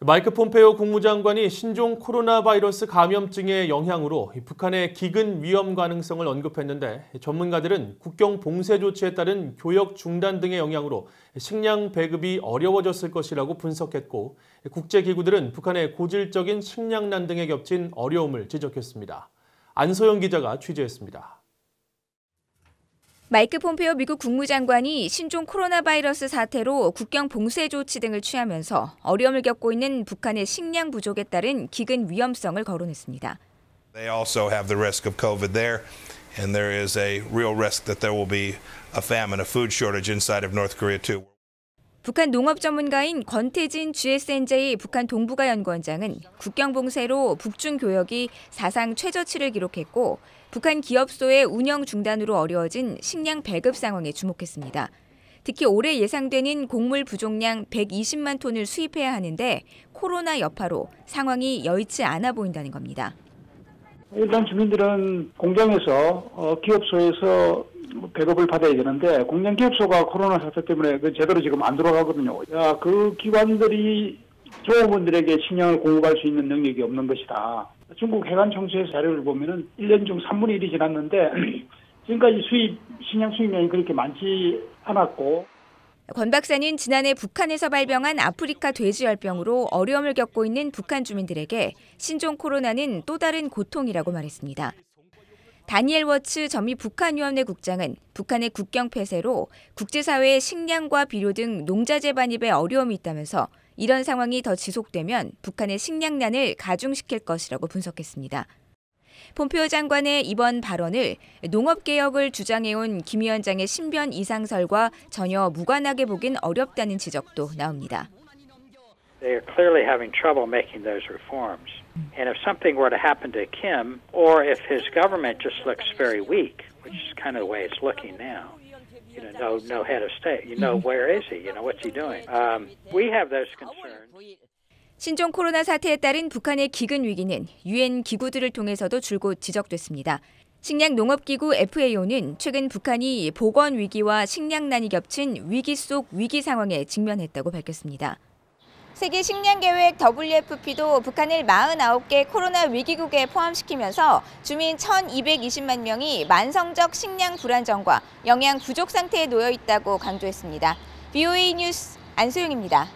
마이크 폼페이오 국무장관이 신종 코로나 바이러스 감염증의 영향으로 북한의 기근 위험 가능성을 언급했는데 전문가들은 국경 봉쇄 조치에 따른 교역 중단 등의 영향으로 식량 배급이 어려워졌을 것이라고 분석했고 국제기구들은 북한의 고질적인 식량난 등에 겹친 어려움을 지적했습니다. 안소영 기자가 취재했습니다. 마이크 폼페이오 미국 국무장관이 신종 코로나 바이러스 사태로 국경 봉쇄 조치 등을 취하면서 어려움을 겪고 있는 북한의 식량 부족에 따른 기근 위험성을 거론했습니다. They also have the risk of COVID there, and there is a real risk that there will be a famine, a food shortage inside of North Korea too. 북한 농업 전문가인 권태진 GSNJ 북한 동북아 연구원장은 국경 봉쇄로 북중 교역이 사상 최저치를 기록했고 북한 기업소의 운영 중단으로 어려워진 식량 배급 상황에 주목했습니다. 특히 올해 예상되는 곡물 부족량 120만 톤을 수입해야 하는데 코로나 여파로 상황이 여의치 않아 보인다는 겁니다. 일단 주민들은 공장에서 기업소에서 배급을 받아야 되는데 공장 기업소가 코로나 사태 때문에 제대로 지금 안 돌아가거든요. 그 기관들이 조업원들에게 식량을 공급할 수 있는 능력이 없는 것이다. 중국 해관청수의 자료를 보면은 1년 중 3분의 1이 지났는데 지금까지 식량 수입량이 그렇게 많지 않았고. 권 박사는 지난해 북한에서 발병한 아프리카 돼지열병으로 어려움을 겪고 있는 북한 주민들에게 신종 코로나는 또 다른 고통이라고 말했습니다. 다니엘 워츠 전미 북한위원회 국장은 북한의 국경 폐쇄로 국제사회의 식량과 비료 등 농자재 반입에 어려움이 있다면서 이런 상황이 더 지속되면 북한의 식량난을 가중시킬 것이라고 분석했습니다. 폼페이오 장관의 이번 발언을 농업개혁을 주장해온 김 위원장의 신변 이상설과 전혀 무관하게 보긴 어렵다는 지적도 나옵니다. They are clearly having trouble making those reforms. And if something were to happen to Kim, or if his government just looks very weak, which is kind of the way it's looking now, no head of state, where is he? What's he doing? We have those concerns. 신종 코로나 사태에 따른 북한의 기근 위기는 유엔 기구들을 통해서도 줄곧 지적됐습니다. 식량농업기구 FAO는 최근 북한이 보건 위기와 식량난이 겹친 위기 속 위기 상황에 직면했다고 밝혔습니다. 세계 식량계획 WFP도 북한을 49개 코로나 위기국에 포함시키면서 주민 1,220만 명이 만성적 식량 불안정과 영양 부족 상태에 놓여 있다고 강조했습니다. VOA 뉴스 안소영입니다.